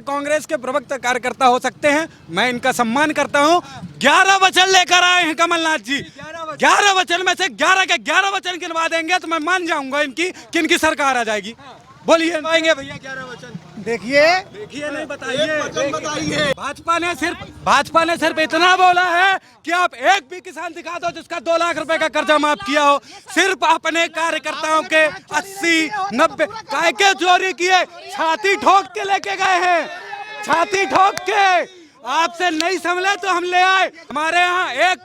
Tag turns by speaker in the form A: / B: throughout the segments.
A: कांग्रेस के प्रवक्ता कार्यकर्ता हो सकते हैं, मैं इनका सम्मान करता हूं। 11 वचन लेकर आए हैं कमलनाथ जी। 11 वचन में से 11 के 11 वचन गिनवा देंगे तो मैं मान जाऊंगा कि इनकी सरकार आ जाएगी। बोलिए
B: आएंगे भैया 11 वचन।
A: देखिए नहीं बताइए। भाजपा ने सिर्फ इतना बोला है कि आप एक भी किसान दिखा दो जिसका 2 लाख रुपए का कर्जा माफ किया हो। सिर्फ अपने कार्यकर्ताओं के 80-90 काय के चोरी किए, छाती ठोक के लेके गए हैं, छाती ठोक के। आपसे नहीं संभले तो हम ले आए। हमारे यहाँ एक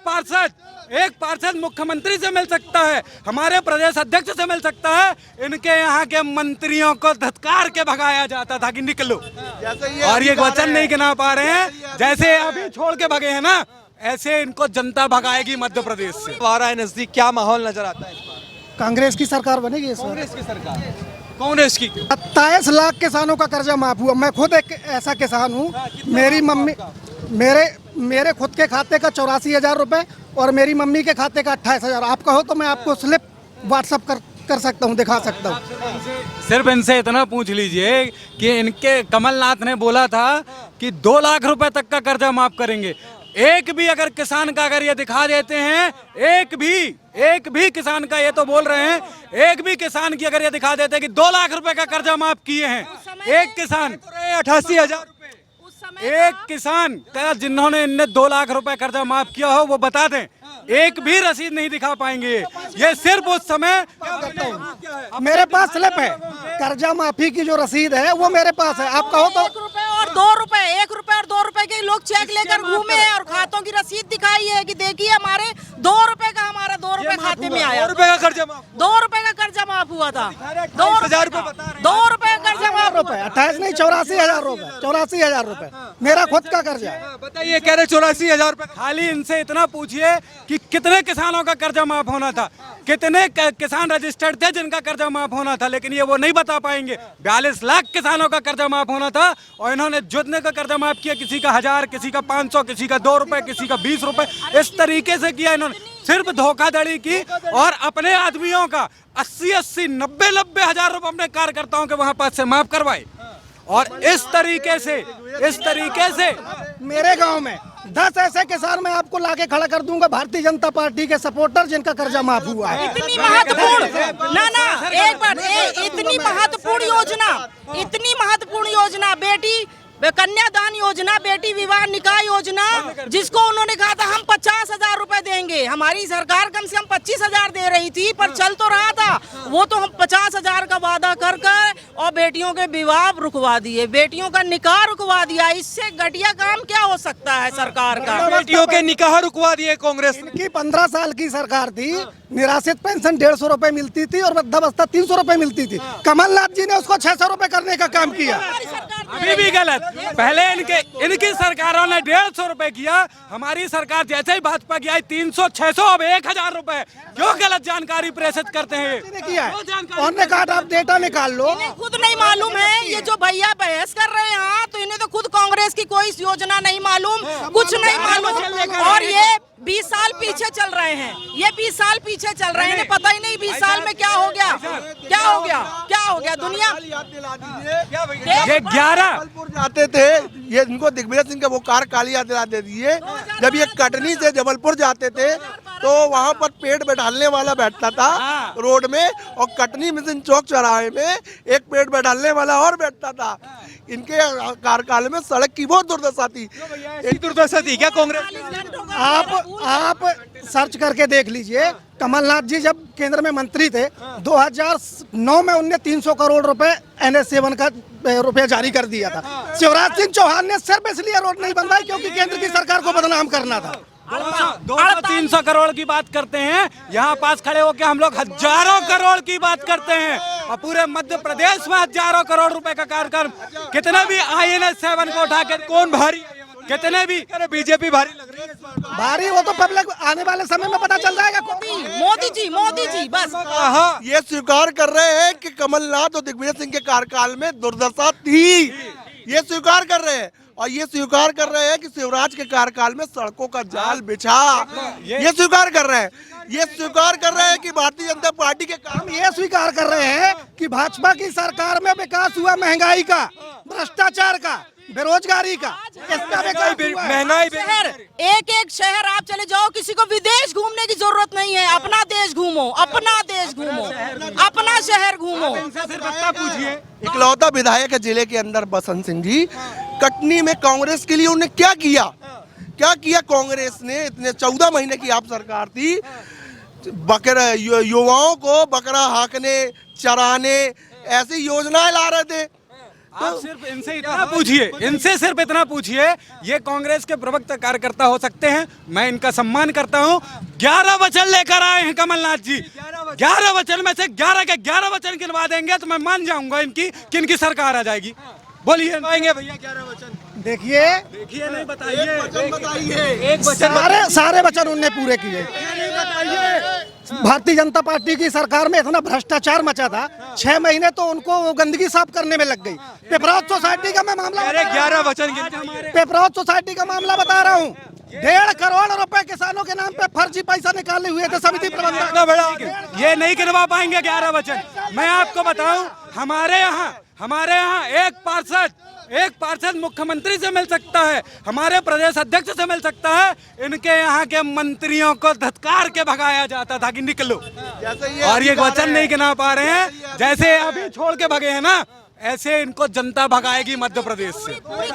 A: पार्षद मुख्यमंत्री से मिल सकता है, हमारे प्रदेश अध्यक्ष से मिल सकता है। इनके यहाँ के मंत्रियों को धत्कार के भगाया जाता था कि निकलो, और ये वचन नहीं गिना पा रहे हैं। जैसे अभी छोड़ के भगे हैं ना, ऐसे इनको जनता भगाएगी मध्य प्रदेश से।
B: आ रहा है नजदीक, क्या माहौल नजर आता है इस बार?
C: कांग्रेस की सरकार बनेगी।
B: कांग्रेस की सरकार। कांग्रेस की
C: 27 लाख किसानों का कर्जा माफ हुआ। मैं खुद एक ऐसा किसान हूँ। मेरी मम्मी मेरे खुद के खाते का 84,000 रुपए और मेरी मम्मी के खाते का 28,000। आप कहो तो मैं आपको स्लिप व्हाट्सअप कर सकता हूँ, दिखा सकता हूँ।
A: सिर्फ इनसे इतना पूछ लीजिए कि इनके कमलनाथ ने बोला था कि 2 लाख रुपए तक का कर्जा माफ करेंगे। एक भी अगर किसान का अगर ये दिखा देते हैं, एक भी किसान का, ये तो बोल रहे हैं, एक भी किसान की अगर ये दिखा देते हैं कि 2 लाख रुपए का कर्जा माफ किए हैं, एक किसान
B: 88,000
A: एक किसान का जिन्होंने इनने 2 लाख रुपए कर्जा माफ किया हो वो बता दें। एक भी रसीद नहीं दिखा पाएंगे। ये सिर्फ उस समय
C: मेरे पास स्लिप है, कर्जा माफी की जो रसीद है वो मेरे पास है। आप कहो तो
D: 1 रुपए और 2 रुपए, 1 रुपए और 2 रुपए के लोग चेक लेकर घूमे हैं और खातों की रसीद दिखाई है कि देखिए हमारे 2 रुपए का, हमारा 2 रुपए खाते में आया।
B: 2 रुपए का कर्जा माफ,
D: 2 रुपए का कर्जा माफ हुआ था।
B: 28,000 रुपए बता रहे हैं।
D: 2 रुपए का कर्जा माफ हुआ।
C: 28 नहीं, 84,000 रुपए, 84,000 रुपए मेरा खुद का कर्जा है।
B: बताइए, कह रहे 84,000 रुपए।
A: खाली इनसे इतना पूछिए कि कितने किसानों का कर्जा माफ होना था, कितने किसान रजिस्टर्ड थे जिनका कर्जा माफ होना था, लेकिन ये वो नहीं बता पाएंगे। 42 लाख किसानों का कर्जा माफ होना था और इन्होंने जितने का कर्जा माफ किया, किसी का 1000, किसी का 500, किसी का 2 रुपए, किसी का 20 रुपए, इस तरीके से किया इन्होंने। सिर्फ धोखाधड़ी की और अपने आदमियों का 80-80, 90-90 हजार रुपए अपने कार्यकर्ताओं के वहां पास से माफ करवाए। और इस तरीके से
C: मेरे गांव में 10 ऐसे किसान मैं आपको लाके खड़ा कर दूंगा, भारतीय जनता पार्टी के सपोर्टर, जिनका कर्जा माफ हुआ है।
D: इतनी महत्वपूर्ण एक बात, इतनी महत्वपूर्ण योजना बेटी कन्यादान योजना, बेटी विवाह निकाह योजना, जिसको उन्होंने कहा था हम 50,000 रुपए देंगे। हमारी सरकार कम से कम 25,000 दे रही थी, पर चल तो रहा था वो, तो हम 50,000 का वादा कर और बेटियों के विवाह रुकवा दिए, बेटियों का निकाह रुकवा दिया। इससे घटिया काम क्या हो सकता है सरकार का?
B: बेटियों के निकाह रुकवा दिए कांग्रेस ने।
C: इनकी 15 साल की सरकार थी, निराश्रित पेंशन 150 रुपए मिलती थी और वृद्धावस्था 300 रुपए मिलती थी। कमलनाथ जी ने उसको 600 रुपए करने का काम किया।
A: अभी भी गलत। पहले इनकी सरकारों ने 150 रुपए किया, हमारी सरकार जैसे ही भाजपा की आई 300, 600, अब 1000 रुपए। क्यों गलत जानकारी प्रेषित करते हैं?
C: उन्होंने कहा आप डेटा निकाल लो।
D: इन्हें खुद नहीं मालूम है, ये जो भैया बहस कर रहे हैं तो इन्हें तो खुद कांग्रेस की कोई योजना नहीं मालूम, कुछ नहीं मालूम। और ये 20 साल पीछे चल रहे हैं, ये 20 साल पीछे चल रहे हैं। इन्हें पता ही नहीं 20 साल में क्या हो गया दुनिया।
A: ये 11
E: जाते थे, ये इनको दिग्विजय सिंह का वो कार काली याद दिला दे दीजिए। जब ये कटनी से जबलपुर जाते थे तो वहाँ पर पेड़ बैठालने वाला बैठता था रोड में, और कटनी मिशन चौक चौराहे में एक पेड़ बैठालने वाला और बैठता था। इनके कार्यकाल में सड़क की बहुत दुर्दशा थी।
B: एक दुर्दशा थी क्या कांग्रेस?
C: आप सर्च करके देख लीजिए। कमलनाथ जी जब केंद्र में मंत्री थे 2009 में उनने 300 करोड़ रुपए NH7 का रुपया जारी कर दिया था। शिवराज सिंह चौहान ने सिर्फ इसलिए रोड नहीं बनवाई क्योंकि केंद्र की सरकार को बदनाम करना था।
A: 200-300 करोड़ की बात करते हैं, यहाँ पास खड़े होकर हम लोग हजारों करोड़ की बात करते हैं। और पूरे मध्य प्रदेश में हजारों करोड़ रुपए का कार्यक्रम, कितने भी NH7 को उठा के कौन भारी, कितने भी
B: बीजेपी भारी लग रही है।
C: भारी वो तो पब्लिक आने वाले समय में पता चल जाएगा।
D: मोदी जी बस
E: ये स्वीकार कर रहे हैं कि कमलनाथ और दिग्विजय सिंह के कार्यकाल में दुर्दशा थी, ये स्वीकार कर रहे हैं। और ये स्वीकार कर रहे हैं कि शिवराज के कार्यकाल में सड़कों का जाल बिछा, ये स्वीकार कर रहे हैं। ये स्वीकार कर रहे हैं कि भारतीय जनता पार्टी के काम,
C: ये स्वीकार कर रहे हैं कि भाजपा की सरकार में विकास हुआ, महंगाई का, भ्रष्टाचार का, बेरोजगारी का, इसका विकास हुआ है।
B: महंगाई
D: शहर, एक एक शहर आप चले जाओ, किसी को विदेश घूमने की जरूरत नहीं है, अपना देश घूमो, अपना देश घूमो, अपना शहर घूमो।
A: पूछिए
E: इकलौता विधायक है जिले के अंदर बसंत सिंह जी, कटनी में कांग्रेस के लिए उन्होंने क्या किया, क्या किया कांग्रेस ने? इतने 14 महीने की आप सरकार थी, बकरा युवाओं को बकरा हाकने, चराने, ऐसी योजनाएं ला रहे थे।
A: आप सिर्फ इनसे इतना पूछिए, इनसे सिर्फ इतना पूछिए, ये कांग्रेस के प्रवक्ता कार्यकर्ता हो सकते हैं, मैं इनका सम्मान करता हूं। 11 वचन लेकर आए हैं कमलनाथ जी, 11 वचन में से 11 के 11 वचन गिनवा देंगे तो मैं मान जाऊंगा इनकी कि इनकी सरकार आ जाएगी। बोलिए
B: पाएंगे भैया 11 वचन?
C: देखिए
A: नहीं बताइए,
B: एक वचन
C: सारे वचन उनने पूरे किए। भारतीय जनता पार्टी की सरकार में इतना भ्रष्टाचार मचा था, 6 महीने तो उनको वो गंदगी साफ करने में लग गई। पेपराउथ सोसाइटी का मैं मामला,
B: अरे 11 वचन गिनवाइए।
C: पेपराउथ सोसाइटी का मामला बता रहा हूँ। 1.5 करोड़ रुपए किसानों के नाम पे फर्जी पैसा निकाले हुए थे समिति प्रबंधक।
B: इतना बड़ा
A: ये नहीं गिनवा पाएंगे 11 वचन। मैं आपको बताऊं, हमारे यहाँ एक पार्षद मुख्यमंत्री से मिल सकता है, हमारे प्रदेश अध्यक्ष से मिल सकता है, इनके यहाँ के मंत्रियों को धत्कार के भगाया जाता था कि निकलो। और ये वचन नहीं गिना पा रहे हैं, जैसे अभी छोड़ के भगे हैं ना, ऐसे इनको जनता भगाएगी मध्य प्रदेश से।
D: पूरी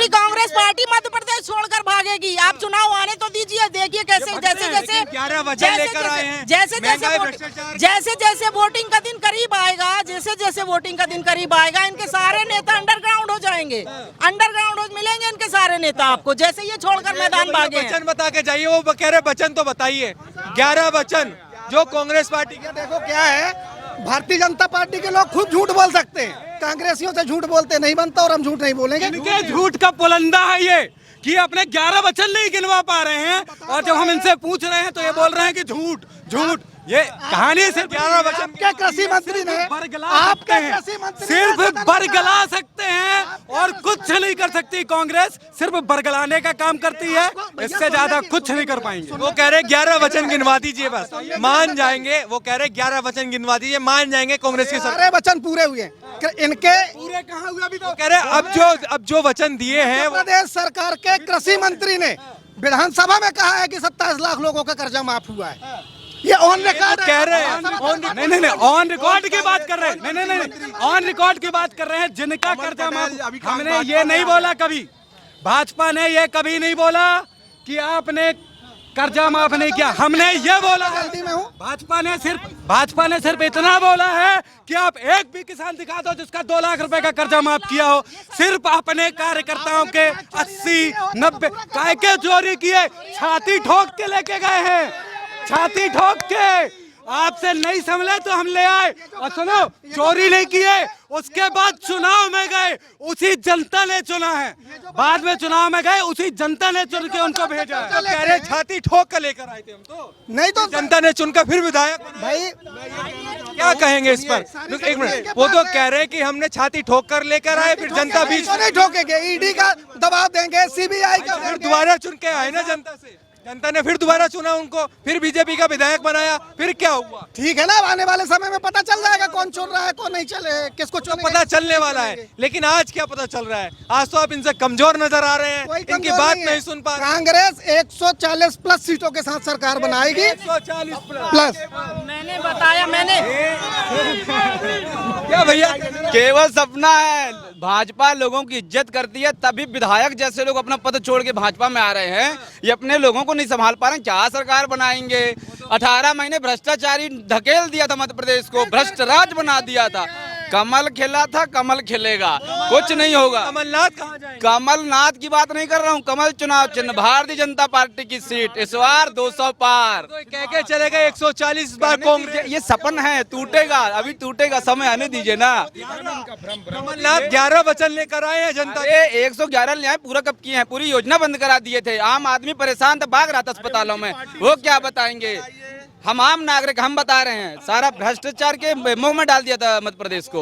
D: कांग्रेस पार्टी मध्य प्रदेश छोड़कर भागेगी। आप चुनाव आने तो दीजिए, देखिए कैसे जैसे
B: 11 वचन लेकर आए हैं।
D: जैसे जैसे वोटिंग का दिन करीब आएगा, जैसे वोटिंग का दिन करीब आएगा, इनके सारे नेता अंडरग्राउंड हो जाएंगे, अंडरग्राउंड मिलेंगे इनके सारे नेता आपको, जैसे ये छोड़कर मैदान भागे हैं।
B: वचन बता के जाइए, वो कह रहे वचन तो बताइए, 11 वचन जो कांग्रेस पार्टी के।
C: देखो क्या है, भारतीय जनता पार्टी के लोग खूब झूठ बोल सकते हैं, कांग्रेसियों से झूठ बोलते नहीं बनता, और हम झूठ नहीं बोलेंगे।
A: इनके झूठ का पुलंदा है ये कि अपने 11 वचन नहीं गिनवा पा रहे हैं, और जब हम इनसे पूछ रहे हैं तो ये बोल रहे हैं कि झूठ झूठ। ये कहानी सिर्फ 11 वचन
C: आपके कृषि मंत्री ने,
A: आपके कृषि मंत्री सिर्फ बरगला सकते हैं और कुछ नहीं कर सकती कांग्रेस, सिर्फ बरगलाने का काम करती है, इससे ज्यादा कुछ नहीं कर पाएंगे।
B: वो कह रहे 11 वचन गिनवा दीजिए, बस मान जाएंगे। वो कह रहे 11 वचन गिनवा दीजिए, मान जाएंगे कांग्रेस के सरकार।
C: सारे वचन पूरे हुए हैं इनके।
A: पूरे कहाँ हुए अभी तो?
B: कह रहे अब जो वचन दिए हैं,
C: प्रदेश सरकार के कृषि मंत्री ने विधानसभा में कहा है कि 27 लाख लोगों का कर्जा माफ हुआ है। ये ऑन रिकॉर्ड
B: कह रहे हैं,
A: नहीं ऑन रिकॉर्ड की बात कर रहे हैं, नहीं ऑन रिकॉर्ड की बात कर रहे हैं, जिनका कर्जा माफ। हमने ये नहीं बोला कभी, भाजपा ने ये कभी नहीं बोला कि आपने कर्जा माफ नहीं किया। हमने ये बोला,
C: जल्दी में हूँ।
A: भाजपा ने सिर्फ इतना बोला है कि आप एक भी किसान दिखा दो जिसका 2 लाख रुपए का कर्जा माफ किया हो। सिर्फ अपने कार्यकर्ताओं के 80-90 काय के चोरी किए, छाती ठोक के लेके गए हैं, छाती ठोक के। आपसे नहीं संभले तो हम ले आए, और सुनो, चोरी नहीं किए, उसके बाद चुनाव में गए, उसी जनता ने चुना है। बाद में चुनाव में गए, उसी जनता ने चुन के उनको भेजा है।
B: तो कह रहे छाती ठोक कर लेकर आए थे हम तो,
C: नहीं तो
B: जनता ने चुनकर फिर विधायक।
C: भाई
B: क्या कहेंगे इस पर? एक मिनट, वो तो कह रहे कि हमने छाती ठोक कर लेकर आए, फिर जनता बीच
C: तो नहीं ठोकेंगे, ईडी का दबाव देंगे, सीबीआई का
B: फिर दोबारा चुन के आए ना जनता से, जनता ने फिर दोबारा चुना उनको, फिर बीजेपी का विधायक बनाया, फिर क्या हुआ?
C: ठीक है ना, आने वाले समय में पता चल जाएगा कौन चुन रहा है कौन नहीं चले, किसको चुनेंगे।
B: पता चलने वाला है, लेकिन आज क्या पता चल रहा है? आज तो आप इनसे कमजोर नजर आ रहे हैं, इनकी बात नहीं सुन पा रहे।
C: कांग्रेस 140 प्लस सीटों के साथ सरकार बनाएगी,
B: 140
C: प्लस।
D: मैंने बताया, मैंने
B: क्या भैया?
F: केवल सपना है। भाजपा लोगों की इज्जत करती है, तभी विधायक जैसे लोग अपना पद छोड़ के भाजपा में आ रहे हैं। ये अपने लोगों को नहीं संभाल पा रहे हैं, क्या सरकार बनाएंगे? 18 महीने भ्रष्टाचारी धकेल दिया था मध्य प्रदेश को, भ्रष्ट राज बना दिया था। कमल खिला था, कमल खिलेगा, कुछ नहीं होगा।
B: कमलनाथ कहाँ जाएंगे?
F: कमलनाथ की बात नहीं कर रहा हूँ, कमल चुनाव चिन्ह, भारतीय जनता पार्टी की सीट इस बार 200 पार।
B: तो कह के चले गए 140 बार कांग्रेस।
F: ये सपन है, टूटेगा, अभी टूटेगा, समय आने दीजिए ना।
B: कमलनाथ 11 वचन लेकर आए हैं जनता।
F: ये 111 ले आए, पूरा कब किए हैं? पूरी योजना बंद करा दिए थे। आम आदमी परेशान था, भाग रहा था अस्पतालों में, वो क्या बताएंगे? हम आम नागरिक, हम बता रहे हैं, सारा भ्रष्टाचार के मुंह में डाल दिया था मध्य प्रदेश को।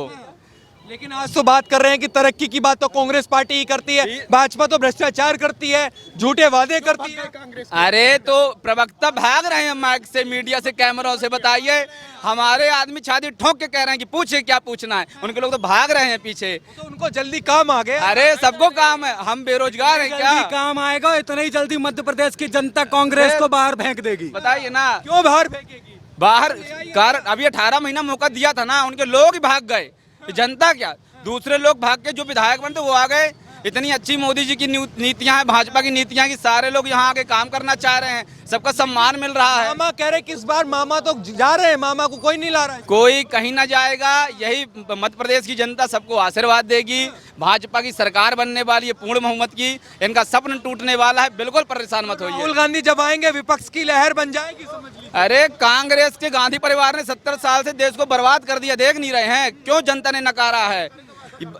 B: लेकिन आज तो बात कर रहे हैं कि तरक्की की बात तो कांग्रेस पार्टी ही करती है, भाजपा तो भ्रष्टाचार करती है, झूठे वादे करती है।
F: अरे तो प्रवक्ता भाग रहे हैं माइक से, मीडिया से, कैमरों से। बताइए, हमारे आदमी छाती ठोक के कह रहे हैं कि पूछे क्या पूछना है, उनके लोग तो भाग रहे हैं पीछे।
B: तो उनको जल्दी काम आ गया।
F: अरे सबको काम है, हम बेरोजगार हैं क्या?
A: जल्दी काम आएगा, इतना ही जल्दी मध्य प्रदेश की जनता कांग्रेस को बाहर फेंक देगी।
F: बताइए ना
B: क्यों बाहर फेंकेगी?
F: बाहर कारण अभी 18 महीना मौका दिया था ना, उनके लोग ही भाग गए। जनता क्या, दूसरे लोग भाग के जो विधायक बनते वो आ गए। इतनी अच्छी मोदी जी की नीतियां हैं, भाजपा की नीतियां कि सारे लोग यहाँ आके काम करना चाह रहे हैं, सबका सम्मान मिल रहा है।
B: मामा कह रहे कि इस बार मामा तो जा रहे हैं, मामा को कोई नहीं ला रहा है।
F: कोई कहीं ना जाएगा, यही मध्य प्रदेश की जनता सबको आशीर्वाद देगी। भाजपा की सरकार बनने वाली है पूर्ण बहुमत की, इनका सपन टूटने वाला है, बिल्कुल परेशान मत होइए।
B: राहुल गांधी जब आएंगे विपक्ष की लहर बन जाएगी, समझ लीजिए।
F: अरे कांग्रेस के गांधी परिवार ने 70 साल से देश को बर्बाद कर दिया, देख नहीं रहे हैं? क्यों जनता ने नकारा है?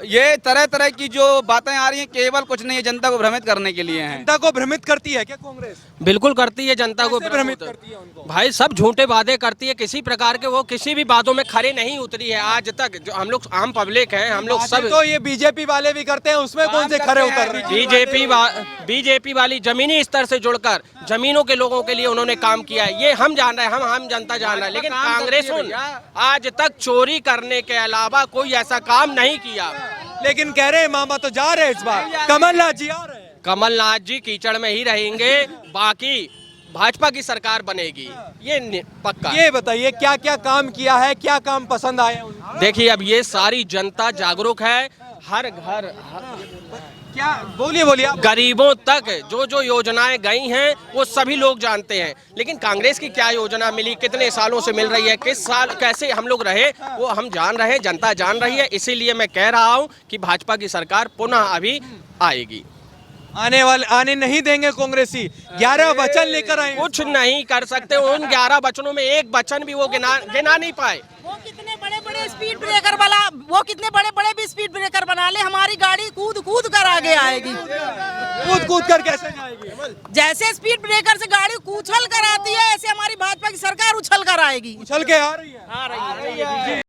F: ये तरह तरह की जो बातें आ रही हैं केवल कुछ नहीं है, जनता को भ्रमित करने के लिए हैं।
B: जनता को भ्रमित करती है क्या कांग्रेस?
G: बिल्कुल करती है, जनता को
B: कैसे भ्रमित करती है उनको?
G: भाई सब झूठे वादे करती है, किसी प्रकार के वो किसी भी बातों में खरे नहीं उतरी है आज तक। जो हम लोग आम पब्लिक हैं, हम लोग सब
B: तो ये बीजेपी वाले भी करते हैं, उसमें कौन से खरे उतर रहे हैं?
G: बीजेपी वाली जमीनी स्तर से जुड़कर जमीनों के लोगों के लिए उन्होंने काम किया है, ये हम जान रहे हैं, हम जनता जान रहा है। लेकिन कांग्रेस आज तक चोरी करने के अलावा कोई ऐसा काम नहीं किया।
B: लेकिन कह रहे हैं मामा तो जा रहे हैं इस बार, कमलनाथ जी आ रहे हैं।
G: कमलनाथ जी कीचड़ में ही रहेंगे, बाकी भाजपा की सरकार बनेगी, ये पक्का।
B: ये बताइए क्या क्या काम किया है, क्या काम पसंद आए उनको?
G: देखिए अब ये सारी जनता जागरूक है, हर घर
B: क्या बोलिए बोलिए आप।
G: गरीबों तक जो जो योजनाएं गई हैं वो सभी लोग जानते हैं, लेकिन कांग्रेस की क्या योजना मिली, कितने सालों से मिल रही है, किस साल कैसे हम लोग रहे, वो हम जान रहे हैं, जनता जान रही है। इसीलिए मैं कह रहा हूं कि भाजपा की सरकार पुनः अभी आएगी।
B: आने नहीं देंगे कांग्रेसी। 11 वचन लेकर आए,
G: कुछ नहीं कर सकते। उन 11 वचनों में एक वचन भी वो गिना नहीं पाए।
D: वो कितने बड़े बड़े स्पीड ब्रेकर वाला, वो कितने बड़े बड़े भी स्पीड ब्रेकर बना ले, हमारी गाड़ी कूद कूद कर आगे आएगी।
B: कूद कूद कर कैसे जाएगी?
D: जैसे स्पीड ब्रेकर से गाड़ी उछल कर आती है, ऐसे हमारी भाजपा की सरकार उछल कर आएगी।
B: उछल के आ रही है।